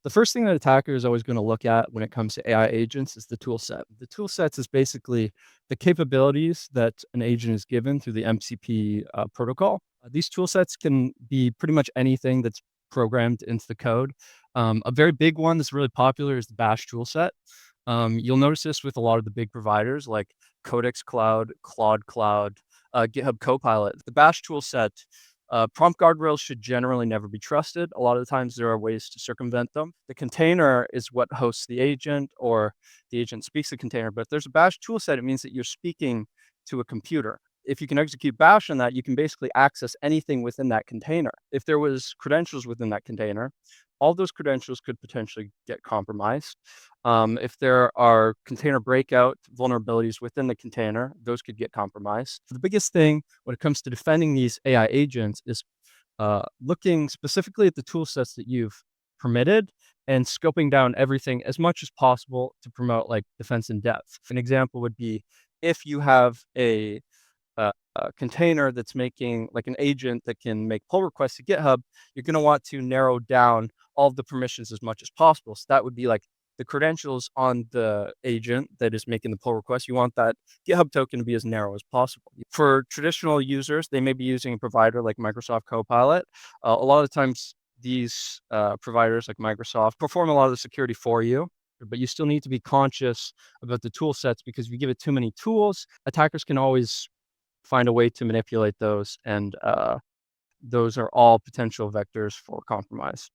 The first thing that attacker is always going to look at when it comes to AI agents is the tool set. The tool sets is basically the capabilities that an agent is given through the MCP protocol. These tool sets can be pretty much anything that's programmed into the code. A very big one that's really popular is the Bash tool set. You'll notice this with a lot of the big providers like Codex Cloud, Claude Cloud, GitHub Copilot. The Bash tool set, prompt guardrails should generally never be trusted. A lot of the times there are ways to circumvent them. The container is what hosts the agent, or the agent speaks the container. But if there's a Bash tool set, it means that you're speaking to a computer. If you can execute Bash on that, you can basically access anything within that container. If there was credentials within that container, all those credentials could potentially get compromised. If there are container breakout vulnerabilities within the container, those could get compromised. The biggest thing when it comes to defending these AI agents is looking specifically at the tool sets that you've permitted and scoping down everything as much as possible to promote like defense in depth. An example would be if you have a container that's making like an agent that can make pull requests to GitHub, you're going to want to narrow down all of the permissions as much as possible. So that would be like the credentials on the agent that is making the pull request. You want that GitHub token to be as narrow as possible. For traditional users, they may be using a provider like Microsoft Copilot. A lot of times these providers like Microsoft perform a lot of the security for you, but you still need to be conscious about the tool sets, because if you give it too many tools, attackers can always find a way to manipulate those, and those are all potential vectors for compromise.